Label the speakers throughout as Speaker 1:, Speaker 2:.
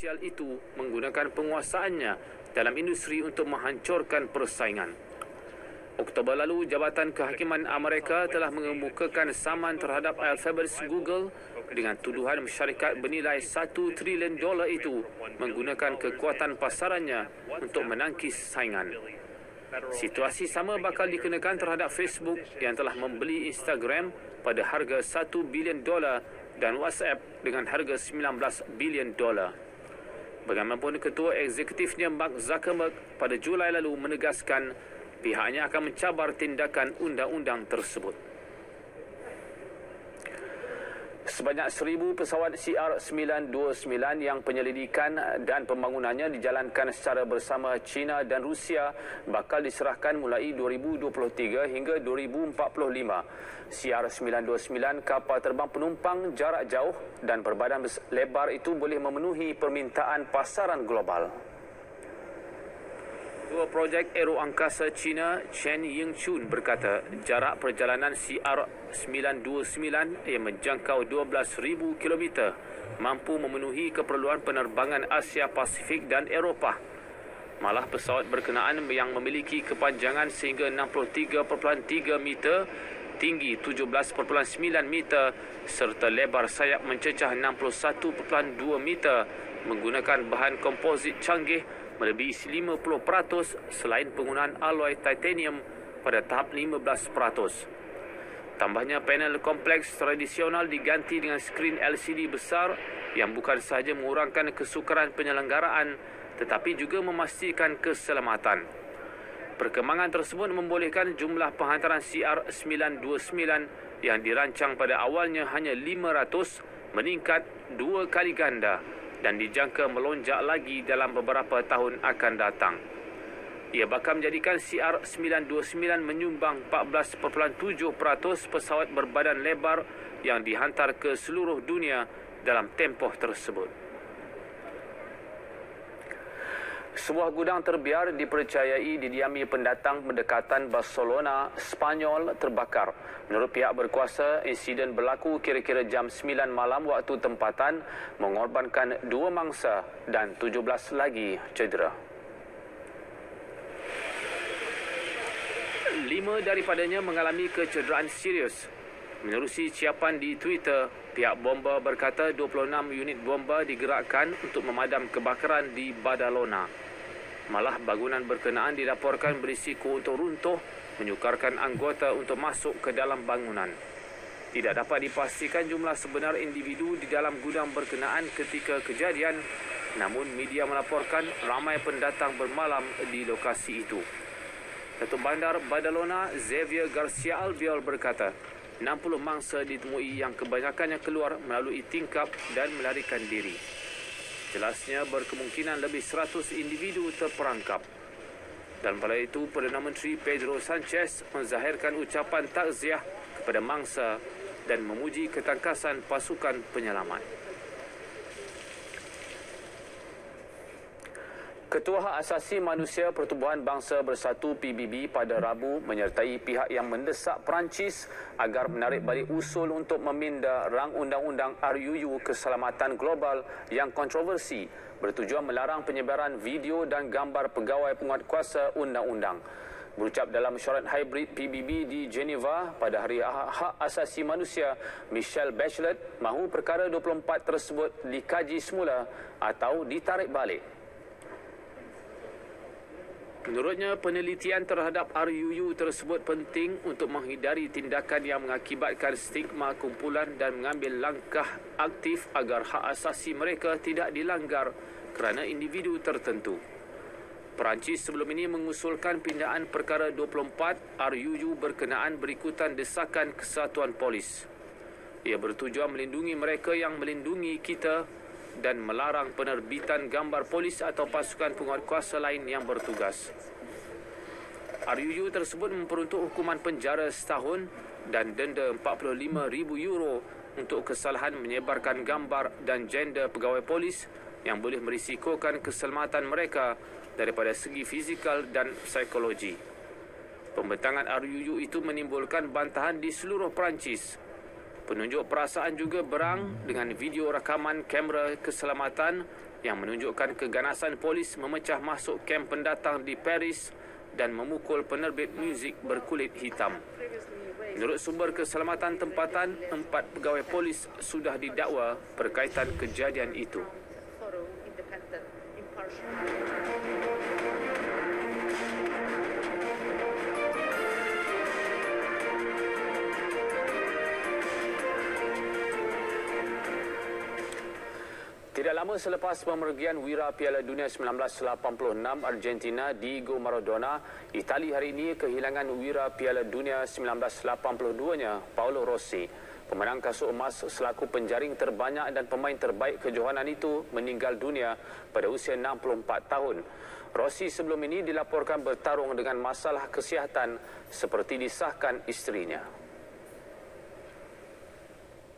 Speaker 1: itu menggunakan penguasaannya dalam industri untuk menghancurkan persaingan. Oktober lalu, Jabatan Kehakiman Amerika telah mengemukakan saman terhadap Alphabet Google dengan tuduhan syarikat bernilai $1 trilion itu menggunakan kekuatan pasarannya untuk menangkis saingan. Situasi sama bakal dikenakan terhadap Facebook yang telah membeli Instagram pada harga $1 bilion dan WhatsApp dengan harga $19 bilion. Bagaimanapun, ketua eksekutifnya Mark Zuckerberg pada Julai lalu menegaskan pihaknya akan mencabar tindakan undang-undang tersebut. Sebanyak 1,000 pesawat CR-929 yang penyelidikan dan pembangunannya dijalankan secara bersama China dan Rusia bakal diserahkan mulai 2023 hingga 2045. CR-929 kapal terbang penumpang jarak jauh dan berbadan lebar itu boleh memenuhi permintaan pasaran global. Ketua Projek Aero Angkasa China, Chen Yingchun berkata, jarak perjalanan CR-929 yang menjangkau 12,000 km mampu memenuhi keperluan penerbangan Asia Pasifik dan Eropah. Malah pesawat berkenaan yang memiliki kepanjangan sehingga 63.3 meter, tinggi 17.9 meter serta lebar sayap mencecah 61.2 meter menggunakan bahan komposit canggih melebihi 50% selain penggunaan alloy titanium pada tahap 15%. Tambahnya, panel kompleks tradisional diganti dengan skrin LCD besar yang bukan sahaja mengurangkan kesukaran penyelenggaraan tetapi juga memastikan keselamatan. Perkembangan tersebut membolehkan jumlah penghantaran CR-929 yang dirancang pada awalnya hanya 500 meningkat 2 kali ganda dan dijangka melonjak lagi dalam beberapa tahun akan datang. Ia bakal menjadikan CR-929 menyumbang 14.7% pesawat berbadan lebar yang dihantar ke seluruh dunia dalam tempoh tersebut. Sebuah gudang terbiar dipercayai didiami pendatang berdekatan Barcelona, Spanyol terbakar. Menurut pihak berkuasa, insiden berlaku kira-kira jam 9 malam waktu tempatan, mengorbankan 2 mangsa dan 17 lagi cedera. 5 daripadanya mengalami kecederaan serius. Menerusi ciapan di Twitter, pihak bomba berkata 26 unit bomba digerakkan untuk memadam kebakaran di Badalona. Malah bangunan berkenaan dilaporkan berisiko untuk runtuh, menyukarkan anggota untuk masuk ke dalam bangunan. Tidak dapat dipastikan jumlah sebenar individu di dalam gudang berkenaan ketika kejadian, namun media melaporkan ramai pendatang bermalam di lokasi itu. Datuk Bandar Badalona, Xavier Garcia Albiol berkata, 60 mangsa ditemui yang kebanyakannya keluar melalui tingkap dan melarikan diri. Jelasnya berkemungkinan lebih 100 individu terperangkap. Dan pada itu, Perdana Menteri Pedro Sanchez menzahirkan ucapan takziah kepada mangsa dan memuji ketangkasan pasukan penyelamat. Ketua Hak Asasi Manusia Pertubuhan Bangsa Bersatu PBB pada Rabu menyertai pihak yang mendesak Perancis agar menarik balik usul untuk meminda rang undang-undang RUU Keselamatan Global yang kontroversi bertujuan melarang penyebaran video dan gambar pegawai penguatkuasa undang-undang. Berucap dalam mesyuarat hybrid PBB di Geneva pada Hari Hak Asasi Manusia, Michelle Bachelet mahu perkara 24 tersebut dikaji semula atau ditarik balik. Menurutnya, penelitian terhadap RUU tersebut penting untuk menghindari tindakan yang mengakibatkan stigma kumpulan dan mengambil langkah aktif agar hak asasi mereka tidak dilanggar kerana individu tertentu. Perancis sebelum ini mengusulkan pindaan perkara 24 RUU berkenaan berikutan desakan Kesatuan Polis. Ia bertujuan melindungi mereka yang melindungi kita dan melarang penerbitan gambar polis atau pasukan penguatkuasa lain yang bertugas. RUU tersebut memperuntuk hukuman penjara setahun dan denda €45,000 untuk kesalahan menyebarkan gambar dan gender pegawai polis yang boleh merisikokan keselamatan mereka daripada segi fizikal dan psikologi. Pembentangan RUU itu menimbulkan bantahan di seluruh Perancis. Penunjuk perasaan juga berang dengan video rakaman kamera keselamatan yang menunjukkan keganasan polis memecah masuk kem pendatang di Paris dan memukul penerbit muzik berkulit hitam. Menurut sumber keselamatan tempatan, 4 pegawai polis sudah didakwa berkaitan kejadian itu. Tidak lama selepas pemergian Wira Piala Dunia 1986 Argentina Diego Maradona, Itali hari ini kehilangan Wira Piala Dunia 1982-nya Paolo Rossi. Pemenang kasut emas selaku penjaring terbanyak dan pemain terbaik kejohanan itu meninggal dunia pada usia 64 tahun. Rossi sebelum ini dilaporkan bertarung dengan masalah kesihatan seperti disahkan isterinya.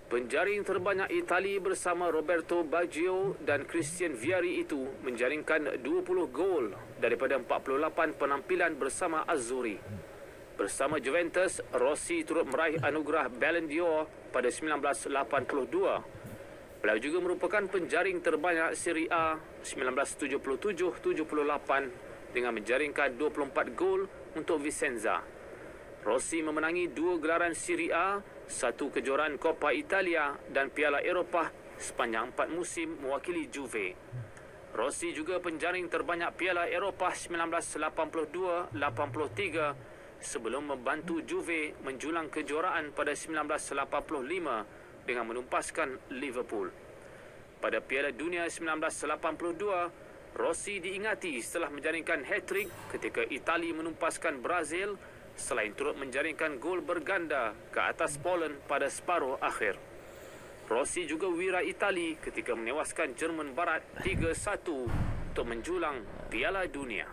Speaker 1: Penjaring terbanyak Itali bersama Roberto Baggio dan Christian Vieri itu menjaringkan 20 gol daripada 48 penampilan bersama Azzurri. Bersama Juventus, Rossi turut meraih anugerah Ballon d'Or pada 1982. Beliau juga merupakan penjaring terbanyak Serie A 1977-78 dengan menjaringkan 24 gol untuk Vicenza. Rossi memenangi 2 gelaran Serie A, 1 kejuaraan Coppa Italia dan Piala Eropah sepanjang 4 musim mewakili Juve. Rossi juga penjaring terbanyak Piala Eropah 1982-83 sebelum membantu Juve menjulang kejuaraan pada 1985 dengan menumpaskan Liverpool. Pada Piala Dunia 1982, Rossi diingati setelah menjaringkan hat-trick ketika Itali menumpaskan Brazil selain turut menjaringkan gol berganda ke atas Poland pada separuh akhir. Rossi juga wira Itali ketika menewaskan Jerman Barat 3-1 untuk menjulang Piala Dunia.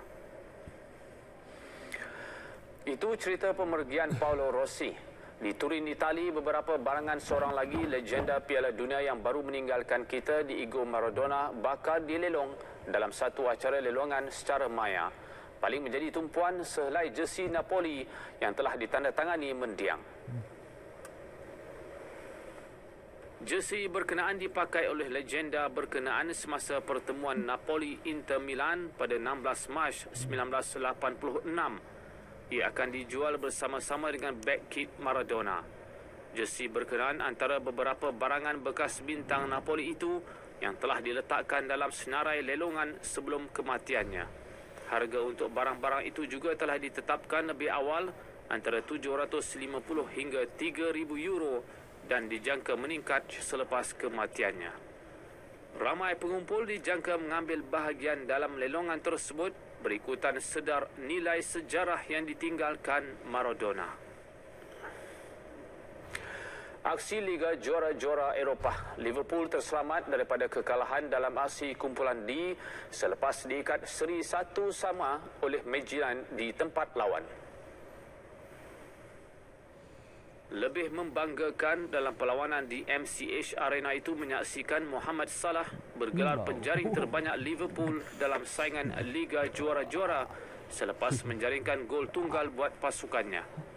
Speaker 1: Itu cerita pemergian Paolo Rossi. Di Turin, Itali, beberapa barangan seorang lagi legenda Piala Dunia yang baru meninggalkan kita, Diego Maradona, bakal dilelong dalam satu acara lelongan secara maya. Paling menjadi tumpuan sehelai jersey Napoli yang telah ditandatangani mendiang. Jersey berkenaan dipakai oleh legenda berkenaan semasa pertemuan Napoli-Inter Milan pada 16 Mac 1986. Ia akan dijual bersama-sama dengan back kit Maradona. Jersey berkenaan antara beberapa barangan bekas bintang Napoli itu yang telah diletakkan dalam senarai lelongan sebelum kematiannya. Harga untuk barang-barang itu juga telah ditetapkan lebih awal antara 750 hingga 3,000 euro dan dijangka meningkat selepas kematiannya. Ramai pengumpul dijangka mengambil bahagian dalam lelongan tersebut berikutan sedar nilai sejarah yang ditinggalkan Maradona. Aksi Liga Juara-Juara Eropah, Liverpool terselamat daripada kekalahan dalam aksi kumpulan D selepas diikat seri 1-1 oleh Midtjylland di tempat lawan. Lebih membanggakan dalam perlawanan di MCH Arena itu menyaksikan Mohamed Salah bergelar penjaring terbanyak Liverpool dalam saingan Liga Juara-Juara selepas menjaringkan gol tunggal buat pasukannya.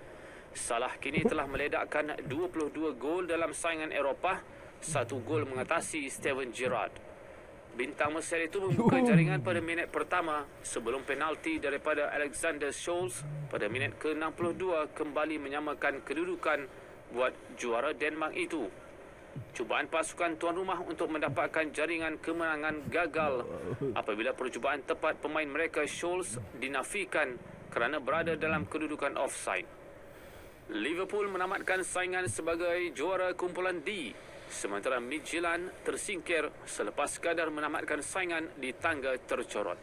Speaker 1: Salah kini telah meledakkan 22 gol dalam saingan Eropah, 1 gol mengatasi Steven Gerrard. Bintang Mesir itu membuka jaringan pada minit pertama sebelum penalti daripada Alexander Scholes pada minit ke-62 kembali menyamakan kedudukan buat juara Denmark itu. Cubaan pasukan tuan rumah untuk mendapatkan jaringan kemenangan gagal apabila percubaan tepat pemain mereka Scholes dinafikan kerana berada dalam kedudukan offside. Liverpool menamatkan saingan sebagai juara kumpulan D, sementara Midtjylland tersingkir selepas sekadar menamatkan saingan di tangga tercorot.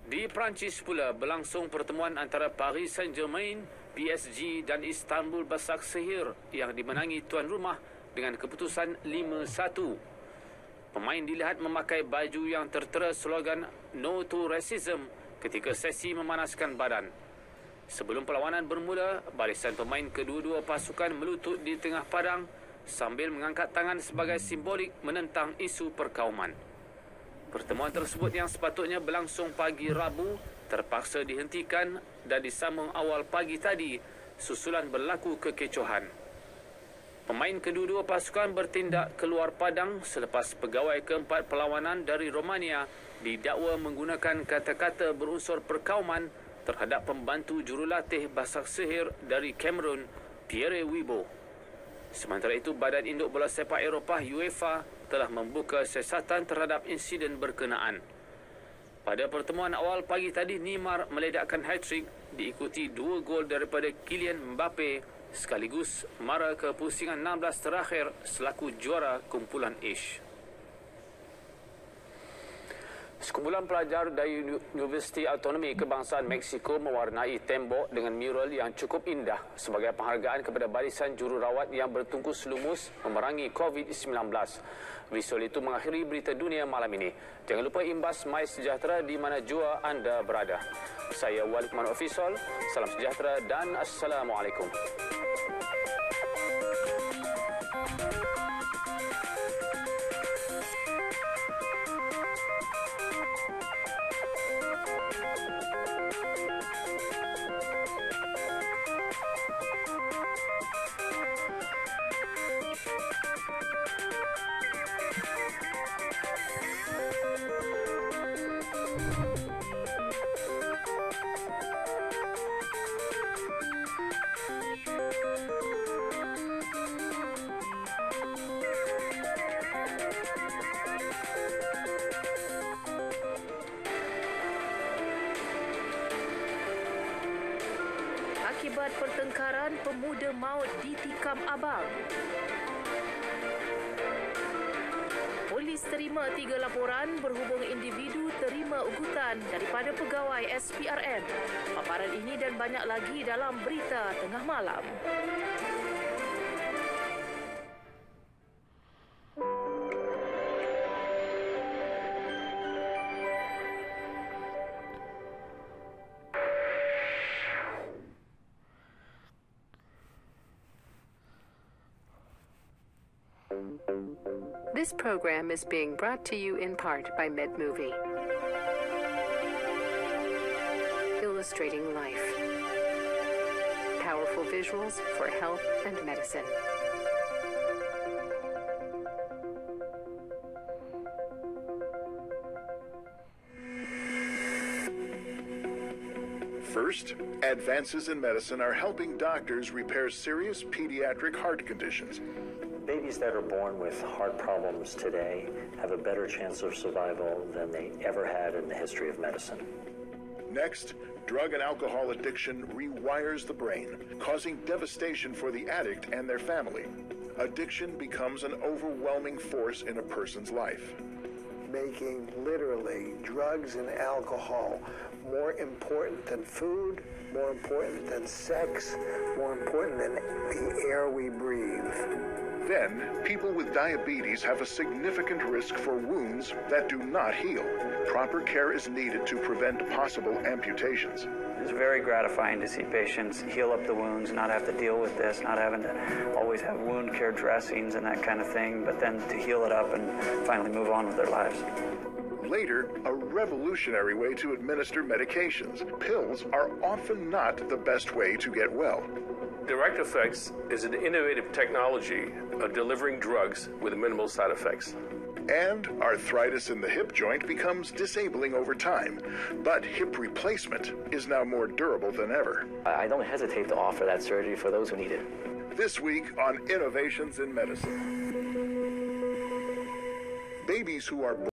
Speaker 1: Di Perancis pula berlangsung pertemuan antara Paris Saint-Germain, PSG dan Istanbul Basaksehir yang dimenangi tuan rumah dengan keputusan 5-1. Pemain dilihat memakai baju yang tertera slogan No to Racism ketika sesi memanaskan badan. Sebelum perlawanan bermula, barisan pemain kedua-dua pasukan melutut di tengah padang sambil mengangkat tangan sebagai simbolik menentang isu perkauman. Pertemuan tersebut yang sepatutnya berlangsung pagi Rabu terpaksa dihentikan dan disambung awal pagi tadi susulan berlaku kekecohan. Pemain kedua-dua pasukan bertindak keluar padang selepas pegawai keempat perlawanan dari Romania didakwa menggunakan kata-kata berunsur perkauman terhadap pembantu jurulatih basak sihir dari Cameroon, Pierre Wibo. Sementara itu, Badan Induk Bola Sepak Eropah UEFA telah membuka siasatan terhadap insiden berkenaan. Pada pertemuan awal pagi tadi, Neymar meledakkan hat-trick diikuti 2 gol daripada Kylian Mbappe sekaligus mara ke pusingan 16 terakhir selaku juara kumpulan H. Sekumpulan pelajar dari Universiti Autonomi Kebangsaan Mexico mewarnai tembok dengan mural yang cukup indah sebagai penghargaan kepada barisan jururawat yang bertungkus lumus memerangi COVID-19. Visual itu mengakhiri berita dunia malam ini. Jangan lupa imbas My Sejahtera di mana jua anda berada. Saya Walid Manuk Fisol. Salam sejahtera dan Assalamualaikum.
Speaker 2: Akibat pertengkaran, pemuda maut ditikam abang. Polis terima 3 laporan berhubung individu terima ugutan daripada pegawai SPRM. Paparan ini dan banyak lagi dalam Berita Tengah Malam.
Speaker 3: This program is being brought to you in part by MedMovie. Illustrating life. Powerful visuals for health and medicine.
Speaker 4: First, advances in medicine are helping doctors repair serious pediatric heart conditions.
Speaker 5: Babies that are born with heart problems today have a better chance of survival than they ever had in the history of medicine.
Speaker 4: Next, drug and alcohol addiction rewires the brain, causing devastation for the addict and their family. Addiction becomes an overwhelming force in a person's life.
Speaker 6: Making literally drugs and alcohol more important than food, more important than sex, more important than the air we breathe.
Speaker 4: Then, people with diabetes have a significant risk for wounds that do not heal. Proper care is needed to prevent possible amputations.
Speaker 7: It's very gratifying to see patients heal up the wounds, not have to deal with this, not having to always have wound care dressings and that kind of thing, but then to heal it up and finally move on with their lives.
Speaker 4: Later, a revolutionary way to administer medications. Pills are often not the best way to get well.
Speaker 8: Direct Effects is an innovative technology of delivering drugs with minimal side effects.
Speaker 4: And arthritis in the hip joint becomes disabling over time. But hip replacement is now more durable than ever.
Speaker 9: I don't hesitate to offer that surgery for those who need it.
Speaker 4: This week on Innovations in Medicine. Babies who are born